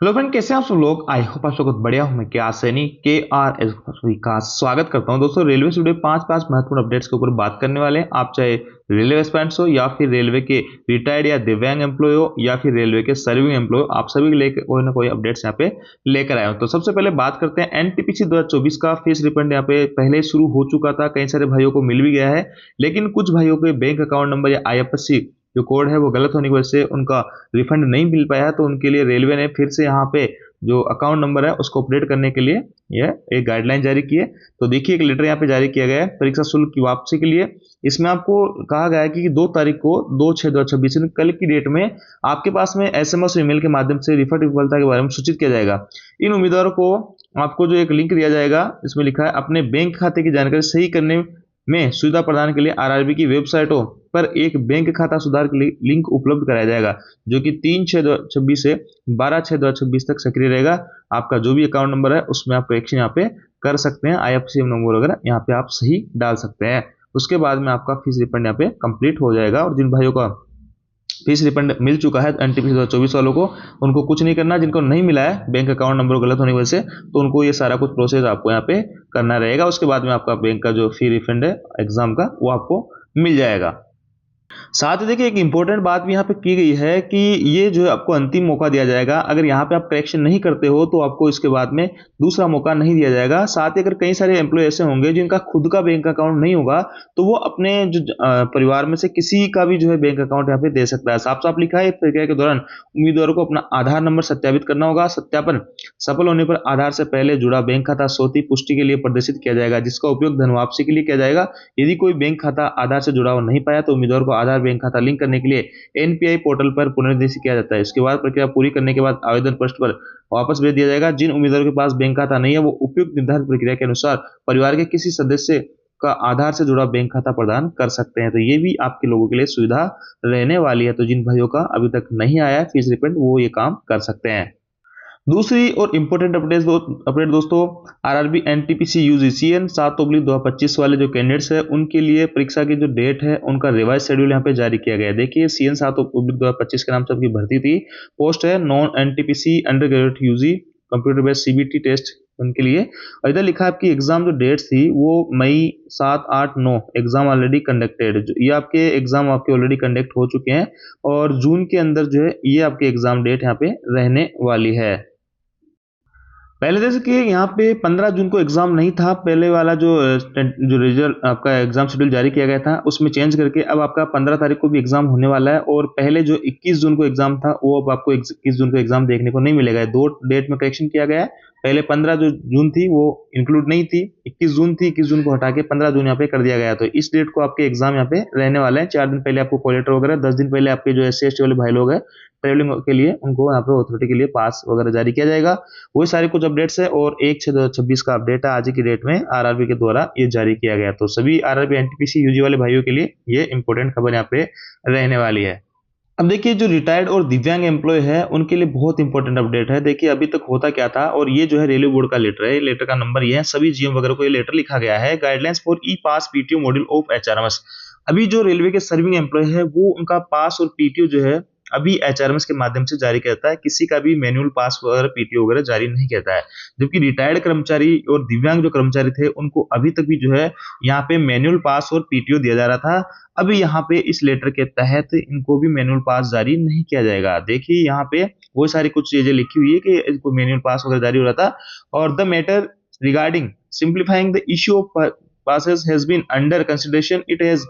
Hello friend, कैसे हैं आप सब लोग। आई होप आप सब कुछ बढ़िया हो। मैं क्या सैनी के आर एस का स्वागत करता हूं। दोस्तों, रेलवे से जुड़े पांच महत्वपूर्ण अपडेट्स के ऊपर बात करने वाले हैं। आप चाहे रेलवे एस्पिरेंट्स हो या फिर रेलवे के रिटायर्ड या दिव्यांग एम्प्लॉय हो या फिर रेलवे के सर्विंग एम्प्लॉय हो, आप सभी के लेकर कोई ना कोई अपडेट्स यहाँ पे लेकर आए हो। तो सबसे पहले बात करते हैं एनटीपीसी 2024 का फीस रिफंड यहाँ पे पहले ही शुरू हो चुका था। कई सारे भाइयों को मिल भी गया है, लेकिन कुछ भाइयों के बैंक अकाउंट नंबर या आईएफएससी जो कोड है वो गलत होने की वजह से उनका रिफंड नहीं मिल पाया। तो उनके लिए रेलवे ने फिर से यहाँ पे जो अकाउंट नंबर है उसको अपडेट करने के लिए यह एक गाइडलाइन जारी की है। तो देखिए, एक लेटर यहाँ पे जारी किया गया है परीक्षा शुल्क की वापसी के लिए। इसमें आपको कहा गया है कि 2 तारीख को 2/6/2026 कल की डेट में आपके पास में एसएमएस और ईमेल के माध्यम से रिफंड विफलता के बारे में सूचित किया जाएगा। इन उम्मीदवारों को आपको जो एक लिंक दिया जाएगा, इसमें लिखा है अपने बैंक खाते की जानकारी सही करने में सुविधा प्रदान के लिए आरआरबी की वेबसाइटों पर एक बैंक खाता सुधार के लिए लिंक उपलब्ध कराया जाएगा, जो कि 3/6/2026 से 12/6/2026 तक सक्रिय रहेगा। आपका जो भी अकाउंट नंबर है उसमें आप करेक्शन यहाँ पे कर सकते हैं। आईएफएससी नंबर वगैरह यहाँ पे आप सही डाल सकते हैं। उसके बाद में आपका फीस रिफंड यहाँ पे कंप्लीट हो जाएगा। और जिन भाइयों का फीस रिफंड मिल चुका है एनटीपीसी 2024 वालों को, उनको कुछ नहीं करना। जिनको नहीं मिला है बैंक अकाउंट नंबर गलत होने की वजह से, तो उनको ये सारा कुछ प्रोसेस आपको यहाँ पे करना रहेगा। उसके बाद में आपका बैंक का जो फी रिफंड है एग्जाम का, वो आपको मिल जाएगा। साथ ही देखिए, एक इंपॉर्टेंट बात भी यहाँ पे की गई है कि ये जो है आपको अंतिम मौका दिया जाएगा। अगर यहाँ पे आप करेक्शन नहीं करते हो तो आपको इसके बाद में दूसरा मौका नहीं दिया जाएगा। साथ ही अगर कई सारे एम्प्लॉय ऐसे होंगे जिनका खुद का बैंक अकाउंट नहीं होगा, तो वो अपने जो परिवार में से किसी का भी जो है बैंक अकाउंट यहाँ पे दे सकता है। साफ साफ लिखा है, प्रक्रिया के दौरान उम्मीदवारों को अपना आधार नंबर सत्यापित करना होगा। सत्यापन सफल होने पर आधार से पहले जुड़ा बैंक खाता स्वती पुष्टि के लिए प्रदर्शित किया जाएगा, जिसका उपयोग धन वापसी के लिए किया जाएगा। यदि कोई बैंक खाता आधार से जुड़ा हो नहीं पाया, तो उम्मीदवार को आधार बैंक खाता लिंक करने के लिए एनपीआई पोर्टल पर पुनर्निर्देशित किया जाता है। इसके बाद प्रक्रिया पूरी करने के बाद आवेदन पृष्ठ पर वापस भेज दिया जाएगा। जिन उम्मीदवारों के पास बैंक खाता नहीं है, वो उपयुक्त निर्धारित प्रक्रिया के अनुसार परिवार के किसी सदस्य का आधार से जुड़ा बैंक खाता प्रदान कर सकते हैं। तो ये भी आपके लोगों के लिए सुविधा रहने वाली है। तो जिन भाइयों का अभी तक नहीं आया है फीस रिफंड, वो ये काम कर सकते हैं। दूसरी और इम्पोर्टेंट अपडेट दोस्तों, आरआरबी एनटीपीसी यूजीसीएन 7/2025 वाले जो कैंडिडेट्स है उनके लिए परीक्षा की जो डेट है उनका रिवाइज शेड्यूल यहाँ पे जारी किया गया है। देखिए, सीएन 7/2025 के नाम से आपकी भर्ती थी। पोस्ट है non NTPC undergraduate UG computer based CBT test उनके लिए। और इधर लिखा है आपकी एग्जाम जो डेट्स थी वो मई 7, 8, 9 एग्जाम ऑलरेडी कंडक्टेड। ये आपके एग्जाम आपके ऑलरेडी कंडक्ट हो चुके हैं और जून के अंदर जो है ये आपके एग्जाम डेट यहाँ पे रहने वाली है। पहले जैसे कि यहाँ पे 15 जून को एग्जाम नहीं था। पहले वाला जो रिजल्ट आपका एग्जाम शेड्यूल जारी किया गया था उसमें चेंज करके अब आपका 15 तारीख को भी एग्जाम होने वाला है। और पहले जो 21 जून को एग्जाम था, वो अब आपको 21 जून को एग्जाम देखने को नहीं मिलेगा। 2 डेट में करेक्शन किया गया है। पहले 15 जो जून थी वो इंक्लूड नहीं थी, 21 जून थी। 21 जून को हटा के 15 जून यहाँ पे कर दिया गया। तो इस डेट को आपके एग्जाम यहाँ पे रहने वाले हैं। 4 दिन पहले आपको कॉल लेटर वगैरह, 10 दिन पहले आपके जो SC/ST वाले भाई लोग हैं ट्रेवलिंग के लिए, उनको यहाँ पे अथॉरिटी के लिए पास वगैरह जारी किया जाएगा। वही सारे कुछ अपडेट्स है। और 1/6/2026 का अपडेट है आज की डेट में आरआरबी के द्वारा ये जारी किया गया। तो सभी आरआरबी एनटीपीसी यूजी वाले भाइयों के लिए ये इंपॉर्टेंट खबर यहाँ पे रहने वाली है। अब देखिए, जो रिटायर्ड और दिव्यांग एम्प्लॉय है उनके लिए बहुत इंपॉर्टेंट अपडेट है। देखिए, अभी तक होता क्या था, और ये जो है रेलवे बोर्ड का लेटर है। लेटर का नंबर ये है, सभी जीएम वगैरह को ये लेटर लिखा गया है। Guidelines for E pass PTO module of HRMS. अभी जो रेलवे के सर्विंग एम्प्लॉय है वो उनका पास और पीटीओ जो है अभी एचआरएमएस के माध्यम से जारी करता है। किसी का भी मैनुअल पास वगैरह पीटीओ वगैरह जारी नहीं करता है। जबकि रिटायर्ड कर्मचारी और दिव्यांग जो कर्मचारी थे उनको अभी तक भी जो है यहाँ पे मैनुअल पास और पीटीओ दिया जा रहा था। अभी यहाँ पे इस लेटर के तहत इनको भी मैनुअल पास जारी नहीं किया जाएगा। देखिए, यहाँ पे वो सारी कुछ चीजें लिखी हुई है कि इनको मैनुअल पास वगैरह जारी हो रहा था। और the matter regarding simplifying the issue of passes has been under consideration. It has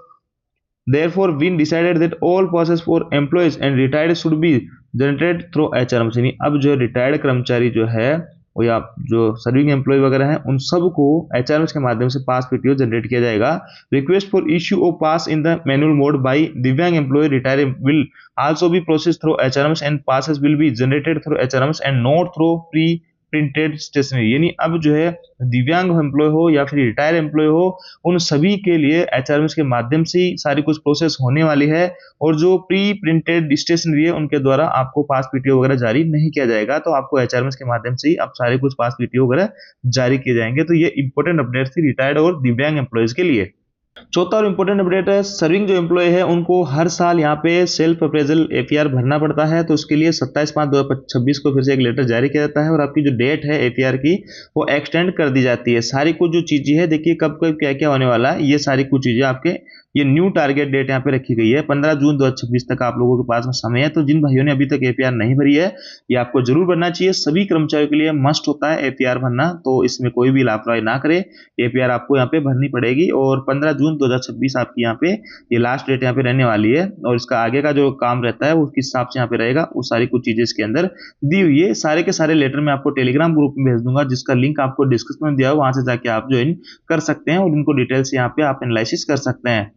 therefore been decided that all passes for employees and retired should be generated through HRMS। यानी अब जो रिटायर्ड कर्मचारी जो है वो या जो सर्विंग एम्प्लॉय वगैरह हैं उन सबको एचआरएमएस के माध्यम से पास पीटीओ जनरेट किया जाएगा। Request for issue of pass in the manual mode by divyang employ retire will also be process through HRMS and passes will be generated through HRMS and not through pre printed stationery. यानी अब जो है दिव्यांग employ हो या फिर retire employ हो, उन सभी के लिए एचआरएमएस के माध्यम से ही सारी कुछ प्रोसेस होने वाली है। और जो प्री प्रिंटेड स्टेशनरी है उनके द्वारा आपको पास पीटीओ वगैरह जारी नहीं किया जाएगा। तो आपको एचआरएमएस के माध्यम से ही आप सारे कुछ पास पीटीओ वगैरह जारी किए जाएंगे। तो ये इंपॉर्टेंट अपडेट थी रिटायर्ड और दिव्यांग एम्प्लॉयज के लिए। चौथा और इंपॉर्टेंट अपडेट है, सर्विंग जो एम्प्लॉय है उनको हर साल यहाँ पे सेल्फ अप्रेजल एपीआर भरना पड़ता है। तो उसके लिए 27/5/2026 को फिर से एक लेटर जारी किया जाता है और आपकी जो डेट है एपीआर की वो एक्सटेंड कर दी जाती है। सारी कुछ जो चीजें है देखिए कब कब क्या क्या होने वाला है, ये सारी कुछ चीजें आपके ये न्यू टारगेट डेट यहाँ पे रखी गई है 15 जून 2026 तक आप लोगों के पास में समय है। तो जिन भाइयों ने अभी तक एपीआर नहीं भरी है ये आपको जरूर भरना चाहिए। सभी कर्मचारियों के लिए मस्ट होता है एपीआर भरना, तो इसमें कोई भी लापरवाही ना करे, एपीआर आपको यहाँ पे भरनी पड़ेगी। और 15 जून 2026 आपकी यहाँ पे ये लास्ट डेट यहाँ पे रहने वाली है और इसका आगे का जो काम रहता है वो किस हिसाब से यहाँ पे रहेगा वो सारी कुछ चीजें इसके अंदर दी हुई है। सारे के सारे लेटर मैं आपको टेलीग्राम ग्रुप में भेज दूंगा जिसका लिंक आपको डिस्क्रिप्शन में दिया है, वहां से जाके आप ज्वाइन कर सकते हैं और इनको डिटेल्स यहाँ पे आप एनालिसिस कर सकते हैं।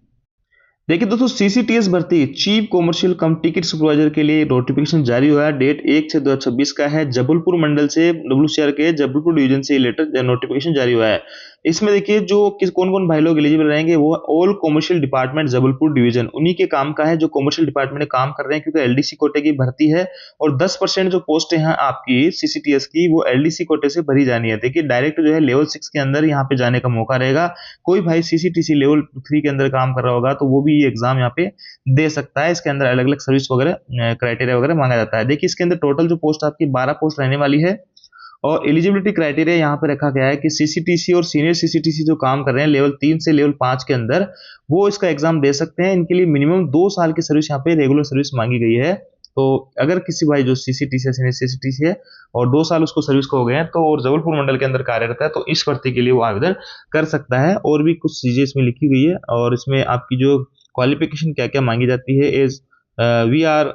देखिए दोस्तों, सीसीटीएस भर्ती चीफ कॉमर्शियल कम टिकट सुपरवाइजर के लिए नोटिफिकेशन जारी हुआ है। डेट 1/6/2026 का है। जबलपुर मंडल से डब्ल्यूसीआर के जबलपुर डिवीजन से लेटर नोटिफिकेशन जारी हुआ है। इसमें देखिए जो किस कौन कौन भाई लोग एलिजिबल रहेंगे वो all commercial department Jabalpur division, उन्हीं के काम का है जो कॉमर्शियल डिपार्टमेंट में काम कर रहे हैं, क्योंकि एलडीसी कोटे की भर्ती है और 10% जो पोस्ट है आपकी सीसीटीएस की वो एलडीसी कोटे से भरी जानी है। देखिए डायरेक्ट जो है लेवल 6 के अंदर यहाँ पे जाने का मौका रहेगा। कोई भाई सीसीटीसी लेवल 3 के अंदर काम कर रहा होगा तो वो भी ये एग्जाम यहाँ पे दे सकता है। इसके अंदर अलग अलग सर्विस वगैरह क्राइटेरिया वगैरह मांगा जाता है। देखिए इसके अंदर टोटल जो पोस्ट आपकी 12 पोस्ट रहने वाली है और एलिजिबिलिटी क्राइटेरिया यहाँ पे रखा गया है कि सीसीटीसी और सीनियर सीसीटीसी जो काम कर रहे हैं लेवल 3 से लेवल 5 के अंदर वो इसका एग्जाम दे सकते हैं। इनके लिए मिनिमम 2 साल की सर्विस यहाँ पे रेगुलर सर्विस मांगी गई है। तो अगर किसी भाई जो सीसीटीसी या सीनियर सीसीटीसी है और 2 साल उसको सर्विस को हो गए हैं तो और जबलपुर मंडल के अंदर कार्यरत है तो इस भर्ती के लिए वो आवेदन कर सकता है। और भी कुछ चीजें इसमें लिखी गई है और इसमें आपकी जो क्वालिफिकेशन क्या क्या मांगी जाती है एज वी आर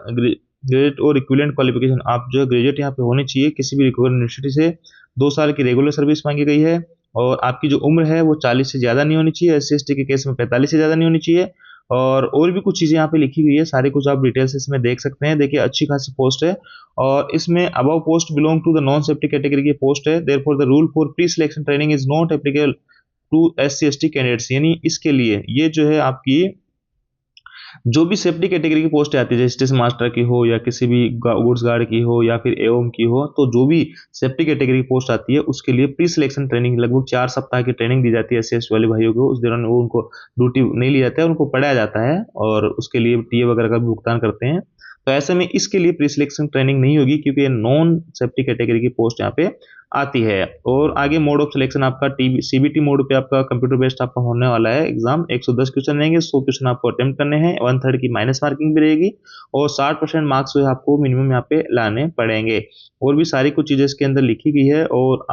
ग्रेजुएट और इक्विवेलेंट क्वालिफिकेशन, आप जो ग्रेजुएट यहाँ पे होनी चाहिए किसी भी यूनिवर्सिटी से। 2 साल की रेगुलर सर्विस मांगी गई है और आपकी जो उम्र है वो 40 से ज्यादा नहीं होनी चाहिए। SC/ST के केस में 45 से ज्यादा नहीं होनी चाहिए। और भी कुछ चीजें यहाँ पे लिखी गई है, सारी कुछ आप डिटेल्स इसमें देख सकते हैं। देखिए अच्छी खासी पोस्ट है और इसमें above post belong to the non safety category की पोस्ट है। Therefore the rule for pre selection training is not applicable to SC/ST candidates, यानी इसके लिए ये जो है आपकी जो भी सेफ्टी कैटेगरी की पोस्ट आती है जैसे स्टेशन मास्टर की हो या किसी भी गुड्स गार्ड की हो या फिर एओम की हो, तो जो भी सेफ्टी कैटेगरी की पोस्ट आती है उसके लिए प्री सिलेक्शन ट्रेनिंग लगभग 4 सप्ताह की ट्रेनिंग दी जाती है SC/ST वाले भाइयों को। उस दौरान वो उनको ड्यूटी नहीं ली जाता है, उनको पढ़ाया जाता है और उसके लिए टीए वगैरह का भी भुगतान करते हैं। तो ऐसे में इसके लिए प्री सिलेक्शन ट्रेनिंग नहीं होगी क्योंकि ये नॉन सेफ्टी कैटेगरी की पोस्ट यहाँ पे आती है। और आगे मोड ऑफ सिलेक्शन आपका सीबीटी मोड पे आपका कंप्यूटर बेस्ड आपका होने वाला है एग्जाम। 110 क्वेश्चन रहेंगे, 100 क्वेश्चन आपको अटेम्प्ट करने हैं, 1/3 की माइनस मार्किंग भी रहेगी और 60% मार्क्स जो है आपको मिनिमम यहाँ पे लाने पड़ेंगे। और भी सारी कुछ चीजें इसके अंदर लिखी गई है और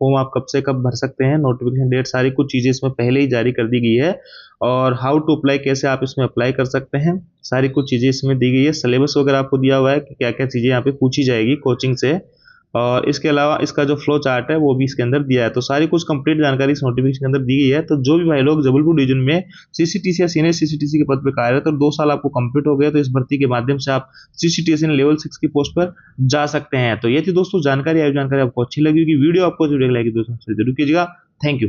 फॉर्म आप कब से कब भर सकते हैं, नोटिफिकेशन डेट, सारी कुछ चीजें इसमें पहले ही जारी कर दी गई है। और हाउ टू अप्लाई, कैसे आप इसमें अप्लाई कर सकते हैं, सारी कुछ चीजें इसमें दी गई है। सिलेबस वगैरह आपको दिया हुआ है कि क्या क्या चीजें यहाँ पे पूछी जाएगी कोचिंग से और इसके अलावा इसका जो फ्लो चार्ट है वो भी इसके अंदर दिया है। तो सारी कुछ कंप्लीट जानकारी इस नोटिफिकेशन के अंदर दी गई है। तो जो भी भाई लोग जबलपुर डिवीजन में सीसीटीसी या सीनियर सीसीटीसी के पद पर कार्यरत और 2 साल आपको कंप्लीट हो गया तो इस भर्ती के माध्यम से आप सीसीटीसी लेवल 6 की पोस्ट पर जा सकते हैं। तो ये थी दोस्तों जानकारी। आई जानकारी आपको अच्छी लगी होगी, वीडियो आपको जरूर लगी दोस्तों जरूर कीजिएगा। Thank you.